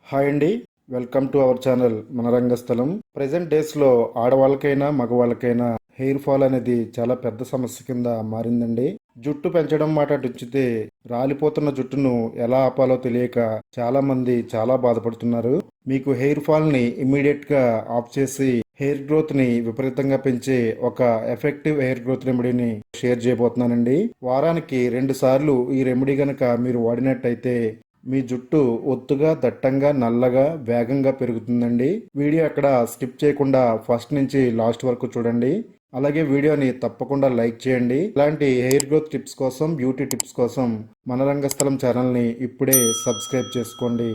Hi అండి, welcome to our channel మన రంగస్థలం. Present డేస్లో ఆడవాళ్ళకైనా మగవాళ్ళకైనా హెయిర్ ఫాల్ అనేది చాలా పెద్ద సమస్య కింద మారిందండి. జుట్టు పెంచడం మాట ఉంచితే రాలిపోతున్న జుట్టును ఎలా ఆపాలో తెలియక చాలా మంది చాలా బాధపడుతున్నారు. మీకు హెయిర్ ఫాల్ ని ఇమ్మీడియట్ గా ఆఫ్ చేసి హెయిర్ గ్రోత్ ని విపరీతంగా పెంచే ఒక ఎఫెక్టివ్ హెయిర్ గ్రోత్ రెమెడీని షేర్ చేయబోతున్నానండి. వారానికి 2 సార్లు ఈ రెమెడీ గనక మీరు వాడినట్టయితే మీ జుట్టు ఒత్తుగా, దట్టంగా, నల్లగా, వేగంగా పెరుగుతుందండి. వీడియో అక్కడ స్కిప్ చేయకుండా ఫస్ట్ నుంచి లాస్ట్ వరకు చూడండి. అలాగే వీడియోని తప్పకుండా లైక్ చేయండి. ఇలాంటి హెయిర్ గ్రోత్ టిప్స్ కోసం, బ్యూటీ టిప్స్ కోసం మన రంగస్థలం ఛానల్ని ఇప్పుడే సబ్స్క్రైబ్ చేసుకోండి.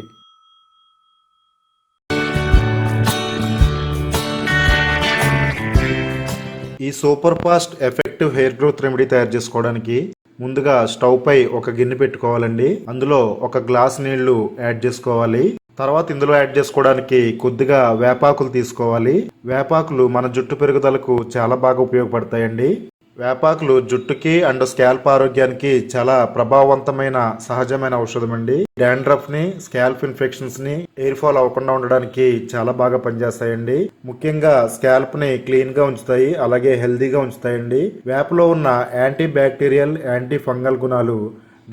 ఈ super fast effective hair growth remedy తయారు చేసుకోవడానికి ముందుగా స్టవ్ పై ఒక గిన్నె పెట్టుకోవాలండి. అందులో ఒక గ్లాస్ నీళ్లు యాడ్ చేసుకోవాలి. తర్వాత ఇందులో యాడ్ చేసుకోవడానికి కొద్దిగా వేపాకులు తీసుకోవాలి. వేపాకులు మన జుట్టు పెరుగుదలకు చాలా బాగా ఉపయోగపడతాయండి. వేపాకులు జుట్టుకి అండ్ స్కాల్ప్ ఆరోగ్యానికి చాలా ప్రభావవంతమైన సహజమైన ఔషధం అండి. డాండ్రఫ్ ని, స్కాల్ప్ ఇన్ఫెక్షన్స్ ని, ఎయిర్ ఫాల్ అవ్వకుండా ఉండడానికి చాలా బాగా పనిచేస్తాయండి. ముఖ్యంగా స్కాల్ప్ ని క్లీన్ గా ఉంచుతాయి, అలాగే హెల్దీగా ఉంచుతాయండి. వేపలో ఉన్న యాంటీ బ్యాక్టీరియల్, యాంటీ ఫంగల్ గుణాలు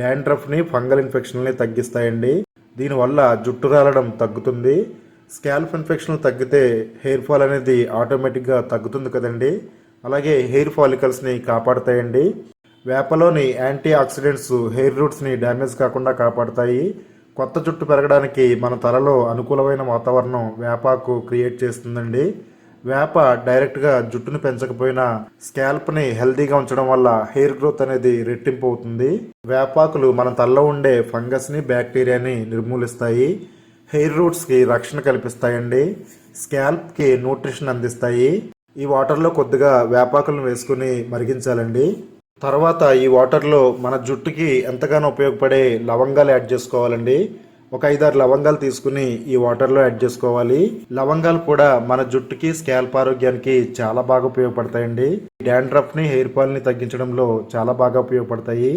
డాండ్రఫ్ ని, ఫంగల్ ఇన్ఫెక్షన్ ని తగ్గిస్తాయండి. దీనివల్ల జుట్టు రాలడం తగ్గుతుంది. స్కాల్ప్ ఇన్ఫెక్షన్ తగ్గితే హెయిర్ ఫాల్ అనేది ఆటోమేటిక్ గా తగ్గుతుంది కదండి. అలాగే హెయిర్ ఫాలికల్స్ని కాపాడుతాయండి. వేపలోని యాంటీ ఆక్సిడెంట్స్ హెయిర్ రూట్స్ని డ్యామేజ్ కాకుండా కాపాడుతాయి. కొత్త జుట్టు పెరగడానికి మన తలలో అనుకూలమైన వాతావరణం వేపాకు క్రియేట్ చేస్తుందండి. వేప డైరెక్ట్గా జుట్టును పెంచకపోయినా స్కాల్ప్ని హెల్తీగా ఉంచడం వల్ల హెయిర్ గ్రోత్ అనేది రెట్టింపు అవుతుంది. వేపాకులు మన తలలో ఉండే ఫంగస్ని, బ్యాక్టీరియాని నిర్మూలిస్తాయి. హెయిర్ రూట్స్కి రక్షణ కల్పిస్తాయండి. స్కాల్ప్కి న్యూట్రిషన్ అందిస్తాయి. ఈ వాటర్లో కొద్దిగా వేపాకులను వేసుకుని మరిగించాలండి. తర్వాత ఈ వాటర్లో మన జుట్టుకి ఎంతగానో ఉపయోగపడే లవంగాలు యాడ్ చేసుకోవాలండి. ఒక 5-6 లవంగాలు తీసుకుని ఈ వాటర్లో యాడ్ చేసుకోవాలి. లవంగాలు కూడా మన జుట్టుకి, స్కాల్ప్ ఆరోగ్యానికి చాలా బాగా ఉపయోగపడతాయండి. డాండ్రఫ్ ని, హెయిర్ ఫాల్ ని తగ్గించడంలో చాలా బాగా ఉపయోగపడతాయి.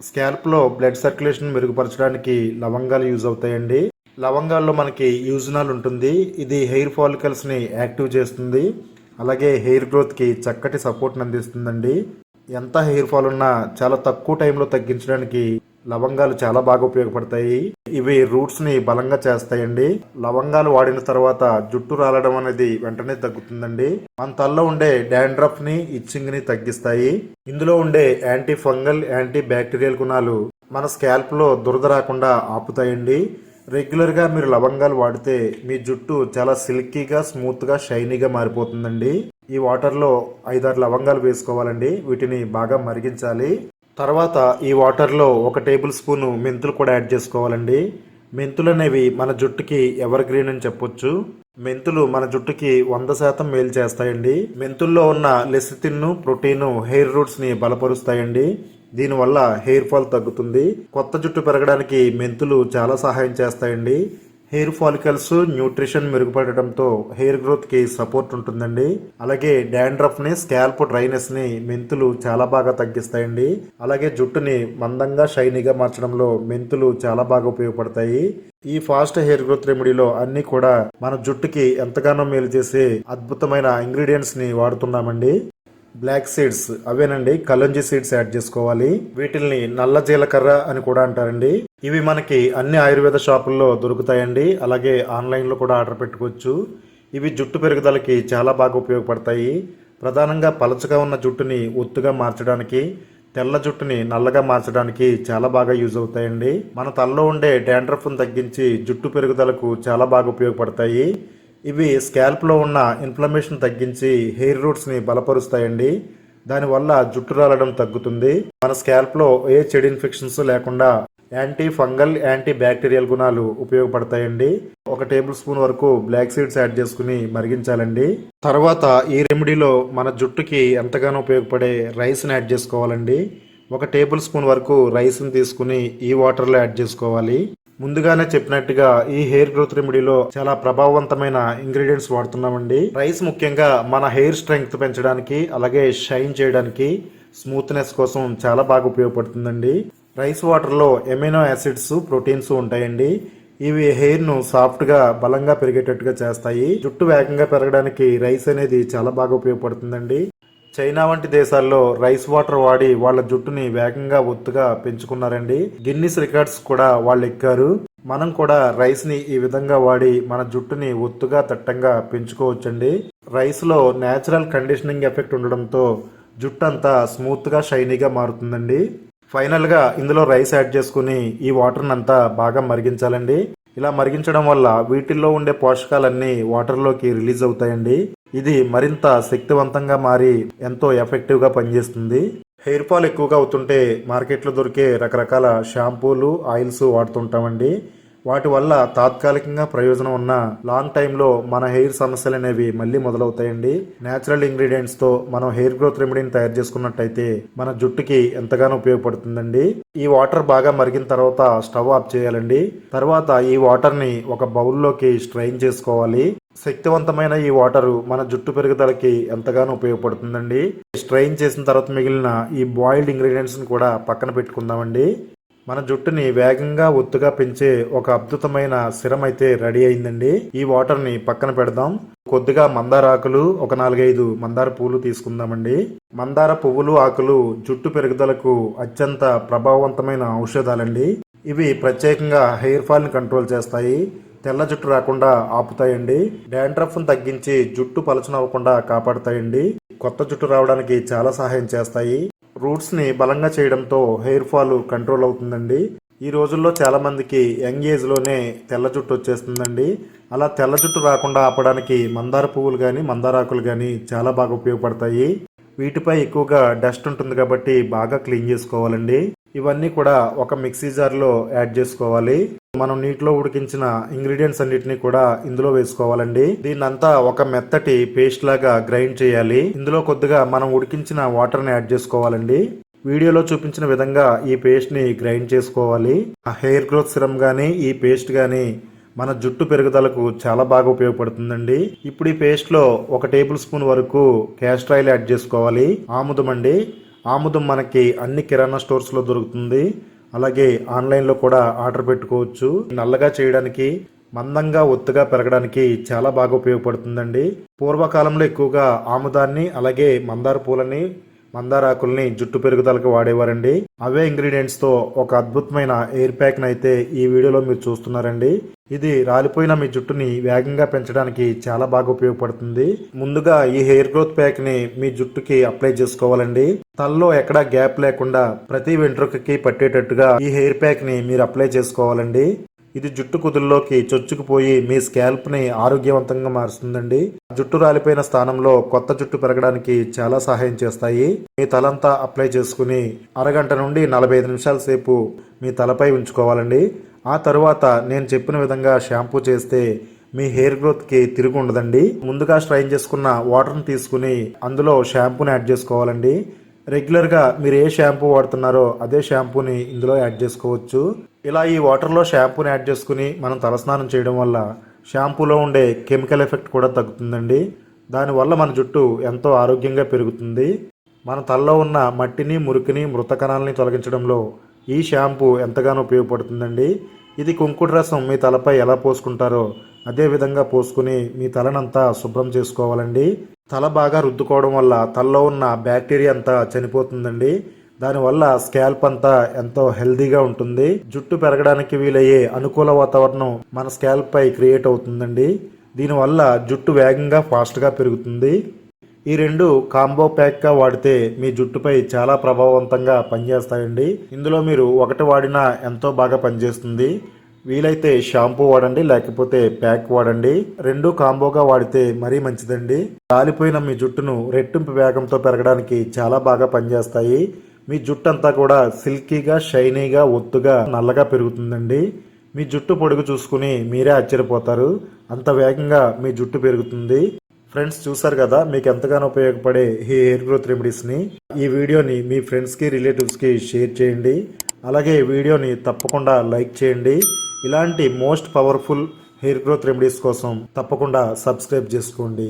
స్కాల్ప్ లో బ్లడ్ సర్క్యులేషన్ మెరుగుపరచడానికి లవంగాలు యూజ్ అవుతాయండి. లవంగాల్లో మనకి యూజనాల్ ఉంటుంది. ఇది హెయిర్ ఫాలికల్స్ ని యాక్టివ్ చేస్తుంది. అలాగే హెయిర్ గ్రోత్కి చక్కటి సపోర్ట్ని అందిస్తుందండి. ఎంత హెయిర్ ఫాల్ ఉన్నా చాలా తక్కువ టైంలో తగ్గించడానికి లవంగాలు చాలా బాగా ఉపయోగపడతాయి. ఇవి రూట్స్ని బలంగా చేస్తాయండి. లవంగాలు వాడిన తర్వాత జుట్టు రాలడం అనేది వెంటనే తగ్గుతుందండి. మన తలలో ఉండే డాండ్రఫ్ని, ఇచ్చింగ్ని తగ్గిస్తాయి. ఇందులో ఉండే యాంటీ ఫంగల్, యాంటీ బ్యాక్టీరియల్ గుణాలు మన స్కాల్ప్లో దురద రాకుండా ఆపుతాయండి. రెగ్యులర్గా మీరు లవంగాలు వాడితే మీ జుట్టు చాలా సిల్కీగా, స్మూత్గా, షైనీగా మారిపోతుందండి. ఈ వాటర్లో 5-6 లవంగాలు వేసుకోవాలండి. వీటిని బాగా మరిగించాలి. తర్వాత ఈ వాటర్లో 1 టేబుల్ స్పూను మెంతులు కూడా యాడ్ చేసుకోవాలండి. మెంతులు అనేవి మన జుట్టుకి ఎవర్ గ్రీన్ అని చెప్పొచ్చు. మెంతులు మన జుట్టుకి 100% మేలు చేస్తాయండి. మెంతుల్లో ఉన్న లెసిథిన్, ప్రోటీన్ హెయిర్ రూట్స్ ని బలపరుస్తాయండి. దీనివల్ల హెయిర్ ఫాల్ తగ్గుతుంది. కొత్త జుట్టు పెరగడానికి మెంతులు చాలా సహాయం చేస్తాయండి. హెయిర్ ఫాలికల్స్, న్యూట్రిషన్ మెరుగుపడటంతో హెయిర్ గ్రోత్ కి సపోర్ట్ ఉంటుందండి. అలాగే డాండ్రఫ్ ని, స్కాల్ప్ డ్రైనెస్ ని మెంతులు చాలా బాగా తగ్గిస్తాయండి. అలాగే జుట్టుని మందంగా, షైనీగా మార్చడంలో మెంతులు చాలా బాగా ఉపయోగపడతాయి. ఈ ఫాస్ట్ హెయిర్ గ్రోత్ రెమెడీలో అన్ని కూడా మన జుట్టుకి ఎంతగానో మేలు చేసే అద్భుతమైన ఇంగ్రీడియంట్స్ ని వాడుతున్నామండి. బ్లాక్ సీడ్స్, అవేనండి కలంజీ సీడ్స్ యాడ్ చేసుకోవాలి. వీటిల్ని నల్ల జీలకర్ర అని కూడా అంటారండి. ఇవి మనకి అన్ని ఆయుర్వేద షాపుల్లో దొరుకుతాయండి. అలాగే ఆన్లైన్లో కూడా ఆర్డర్ పెట్టుకోవచ్చు. ఇవి జుట్టు పెరుగుదలకి చాలా బాగా ఉపయోగపడతాయి. ప్రధానంగా పలచగా ఉన్న జుట్టుని ఒత్తుగా మార్చడానికి, తెల్ల జుట్టుని నల్లగా మార్చడానికి చాలా బాగా యూజ్ అవుతాయండి. మన తలలో ఉండే డాండ్రఫ్ను తగ్గించి జుట్టు పెరుగుదలకు చాలా బాగా ఉపయోగపడతాయి. ఇవి స్కాల్ప్లో ఉన్న ఇన్ఫ్లమేషన్ తగ్గించి హెయిర్ రూట్స్ని బలపరుస్తాయండి. దానివల్ల జుట్టు రాలడం తగ్గుతుంది. మన స్కాల్ప్లో ఏ చెడు ఇన్ఫెక్షన్స్ లేకుండా యాంటీ ఫంగల్, యాంటీ బ్యాక్టీరియల్ గుణాలు ఉపయోగపడతాయండి. 1 టేబుల్ స్పూన్ వరకు బ్లాక్ సీడ్స్ యాడ్ చేసుకుని మరిగించాలండి. తర్వాత ఈ రెమెడీలో మన జుట్టుకి ఎంతగానో ఉపయోగపడే రైస్ని యాడ్ చేసుకోవాలండి. 1 టేబుల్ స్పూన్ వరకు రైస్ని తీసుకుని ఈ వాటర్లో యాడ్ చేసుకోవాలి. ముందుగానే చెప్పినట్టుగా ఈ హెయిర్ గ్రోత్ రెమెడీలో చాలా ప్రభావవంతమైన ఇంగ్రీడియంట్స్ వాడుతున్నామండి. రైస్ ముఖ్యంగా మన హెయిర్ స్ట్రెంగ్త్ పెంచడానికి, అలాగే షైన్ చేయడానికి, స్మూత్నెస్ కోసం చాలా బాగా ఉపయోగపడుతుందండి. రైస్ వాటర్లో ఎమినో యాసిడ్స్, ప్రోటీన్స్ ఉంటాయండి. ఇవి హెయిర్ ను సాఫ్ట్ గా బలంగా పెరిగేటట్టుగా చేస్తాయి. జుట్టు వేగంగా పెరగడానికి రైస్ అనేది చాలా బాగా ఉపయోగపడుతుందండి. చైనా వంటి దేశాల్లో రైస్ వాటర్ వాడి వాళ్ళ జుట్టుని వేగంగా ఒత్తుగా పెంచుకున్నారండి. గిన్నిస్ రికార్డ్స్ కూడా వాళ్ళు ఎక్కారు. మనం కూడా రైస్ ని ఈ విధంగా వాడి మన జుట్టుని ఒత్తుగా దట్టంగా పెంచుకోవచ్చండి. రైస్ లో నేచురల్ కండిషనింగ్ ఎఫెక్ట్ ఉండడంతో జుట్టు అంతా స్మూత్ గా షైనీగా మారుతుందండి. ఫైనల్ గా ఇందులో రైస్ యాడ్ చేసుకుని ఈ వాటర్ అంతా బాగా మరిగించాలండి. ఇలా మరిగించడం వల్ల వీటిల్లో ఉండే పోషకాలన్నీ వాటర్లోకి రిలీజ్ అవుతాయండి. ఇది మరింత శక్తివంతంగా మారి ఎంతో ఎఫెక్టివ్ గా పనిచేస్తుంది. హెయిర్ ఫాల్ ఎక్కువగా అవుతుంటే మార్కెట్లో దొరికే రకరకాల షాంపూలు, ఆయిల్స్ వాడుతుంటామండి. వాటి వల్ల తాత్కాలికంగా ప్రయోజనం ఉన్న లాంగ్ టైంలో మన హెయిర్ సమస్యలు అనేవి మళ్ళీ మొదలవుతాయండి. నేచురల్ ఇంగ్రీడియంట్స్ తో మనం హెయిర్ గ్రోత్ రెమెడీని తయారు చేసుకున్నట్టయితే మన జుట్టుకి ఎంతగానో ఉపయోగపడుతుందండి. ఈ వాటర్ బాగా మరిగిన తర్వాత స్టవ్ ఆఫ్ చేయాలండి. తర్వాత ఈ వాటర్ ని ఒక బౌల్లోకి స్ట్రెయిన్ చేసుకోవాలి. శక్తివంతమైన ఈ వాటర్ మన జుట్టు పెరుగుదలకి ఎంతగానో ఉపయోగపడుతుందండి. స్ట్రెయిన్ చేసిన తర్వాత మిగిలిన ఈ బాయిల్డ్ ఇంగ్రీడియంట్స్ ని కూడా పక్కన పెట్టుకుందామండి. మన జుట్టుని వేగంగా ఒత్తుగా పెంచే ఒక అద్భుతమైన సిరం అయితే రెడీ అయిందండి. ఈ వాటర్ ని పక్కన పెడదాం. కొద్దిగా మందార ఆకులు, ఒక 4-5 మందార పువ్వులు తీసుకుందామండి. మందార పువ్వులు, ఆకులు జుట్టు పెరుగుదలకు అత్యంత ప్రభావవంతమైన ఔషధాలండి. ఇవి ప్రత్యేకంగా హెయిర్ ఫాల్ ని కంట్రోల్ చేస్తాయి. తెల్ల జుట్టు రాకుండా ఆపుతాయండి. డాండ్రఫ్ ను తగ్గించి జుట్టు పలచనవ్వకుండా కాపాడుతాయండి. కొత్త జుట్టు రావడానికి చాలా సహాయం చేస్తాయి. రూట్స్ ని బలంగా చేయడంతో హెయిర్ ఫాల్ కంట్రోల్ అవుతుందండి. ఈ రోజుల్లో చాలా మందికి యంగ్ ఏజ్ లోనే తెల్ల జుట్టు వచ్చేస్తుందండి. అలా తెల్ల జుట్టు రాకుండా ఆపడానికి మందార పువ్వులు కానీ, మందారాకులు కానీ చాలా బాగా ఉపయోగపడతాయి. వీటిపై ఎక్కువగా డస్ట్ ఉంటుంది కాబట్టి బాగా క్లీన్ చేసుకోవాలండి. ఇవన్నీ కూడా ఒక మిక్సీ జార్లో యాడ్ చేసుకోవాలి. మనం నీటిలో ఉడికించిన ఇంగ్రీడియంట్స్ అన్నిటిని కూడా ఇందులో వేసుకోవాలండి. దీన్నంతా ఒక మెత్తటి పేస్ట్ లాగా గ్రైండ్ చేయాలి. ఇందులో కొద్దిగా మనం ఉడికించిన వాటర్ ని యాడ్ చేసుకోవాలండి. వీడియోలో చూపించిన విధంగా ఈ పేస్ట్ ని గ్రైండ్ చేసుకోవాలి. ఆ హెయిర్ గ్రోత్ సిరం గానీ, ఈ పేస్ట్ గానీ మన జుట్టు పెరుగుదలకు చాలా బాగా ఉపయోగపడుతుందండి. ఇప్పుడు ఈ పేస్ట్ లో 1 టేబుల్ స్పూన్ వరకు క్యాస్టర్ ఆయిల్ యాడ్ చేసుకోవాలి. ఆముదం అండి. ఆముదం మనకి అన్ని కిరాణా స్టోర్స్ లో దొరుకుతుంది. అలాగే ఆన్లైన్ లో కూడా ఆర్డర్ పెట్టుకోవచ్చు. నల్లగా చేయడానికి, మందంగా ఒత్తుగా పెరగడానికి చాలా బాగా ఉపయోగపడుతుందండి. పూర్వకాలంలో ఎక్కువగా ఆముదాన్ని, అలాగే మందార పూలని, మందారాకుల్ని జుట్టు పెరుగుదలకు వాడేవారండి. అవే ఇంగ్రీడియంట్స్ తో ఒక అద్భుతమైన ఎయిర్ ప్యాక్ అయితే ఈ వీడియోలో మీరు చూస్తున్నారండి. ఇది రాలిపోయిన మీ జుట్టుని వేగంగా పెంచడానికి చాలా బాగా ఉపయోగపడుతుంది. ముందుగా ఈ హెయిర్ గ్రోత్ ప్యాక్ ని మీ జుట్టుకి అప్లై చేసుకోవాలండి. తలలో ఎక్కడా గ్యాప్ లేకుండా ప్రతి వెంట్రుకకి పట్టేటట్టుగా ఈ హెయిర్ ప్యాక్ ని మీరు అప్లై చేసుకోవాలండి. ఇది జుట్టు కుదుల్లోకి చొచ్చుకుపోయి మీ స్కాల్ప్ ని ఆరోగ్యవంతంగా మారుస్తుందండి. జుట్టు రాలిపోయిన స్థానంలో కొత్త జుట్టు పెరగడానికి చాలా సహాయం చేస్తాయి. మీ తలంతా అప్లై చేసుకుని అరగంట నుండి 45 నిమిషాల సేపు మీ తలపై ఉంచుకోవాలండి. ఆ తరువాత నేను చెప్పిన విధంగా షాంపూ చేస్తే మీ హెయిర్ గ్రోత్ కి తిరిగి ఉండదండి. ముందుగా స్ట్రైన్ చేసుకున్న వాటర్ ని తీసుకుని అందులో షాంపూని యాడ్ చేసుకోవాలండి. రెగ్యులర్ గా మీరు ఏ షాంపూ వాడుతున్నారో అదే షాంపూని ఇందులో యాడ్ చేసుకోవచ్చు. ఇలా ఈ వాటర్లో షాంపూని యాడ్ చేసుకుని మనం తలస్నానం చేయడం వల్ల షాంపూలో ఉండే కెమికల్ ఎఫెక్ట్ కూడా తగ్గుతుందండి. దానివల్ల మన జుట్టు ఎంతో ఆరోగ్యంగా పెరుగుతుంది. మన తలలో ఉన్న మట్టిని, మురికిని, మృత కణాలని తొలగించడంలో ఈ షాంపూ ఎంతగానో ఉపయోగపడుతుందండి. ఇది కుంకుడు రసం మీ తలపై ఎలా పోసుకుంటారో అదే విధంగా పోసుకుని మీ తలనంతా శుభ్రం చేసుకోవాలండి. తల బాగా రుద్దుకోవడం వల్ల తలలో ఉన్న బ్యాక్టీరియా అంతా చనిపోతుందండి. దానివల్ల స్కాల్ప్ అంతా ఎంతో హెల్దీగా ఉంటుంది. జుట్టు పెరగడానికి వీలయ్యే అనుకూల వాతావరణం మన స్కాల్ప్ పై క్రియేట్ అవుతుందండి. దీనివల్ల జుట్టు వేగంగా ఫాస్ట్గా పెరుగుతుంది. ఈ రెండు కాంబో ప్యాక్గా వాడితే మీ జుట్టుపై చాలా ప్రభావవంతంగా పనిచేస్తాయండి. ఇందులో మీరు ఒకటి వాడినా ఎంతో బాగా పనిచేస్తుంది. వీలైతే షాంపూ వాడండి, లేకపోతే ప్యాక్ వాడండి. రెండు కాంబోగా వాడితే మరీ మంచిదండి. రాలిపోయిన మీ జుట్టును రెట్టింపు వేగంతో పెరగడానికి చాలా బాగా పనిచేస్తాయి. మీ జుట్టు అంతా కూడా సిల్కీగా, షైనీగా, ఒత్తుగా, నల్లగా పెరుగుతుందండి. మీ జుట్టు పొడుగు చూసుకుని మీరే ఆశ్చర్యపోతారు. అంత వేగంగా మీ జుట్టు పెరుగుతుంది. ఫ్రెండ్స్, చూసారు కదా మీకు ఎంతగానో ఉపయోగపడే ఈ హెయిర్ గ్రోత్ రెమెడీస్ని. ఈ వీడియోని మీ ఫ్రెండ్స్కి, రిలేటివ్స్కి షేర్ చేయండి. అలాగే వీడియోని తప్పకుండా లైక్ చేయండి. ఇలాంటి most powerful hair growth remedies కోసం తప్పకుండా సబ్స్క్రైబ్ చేసుకోండి.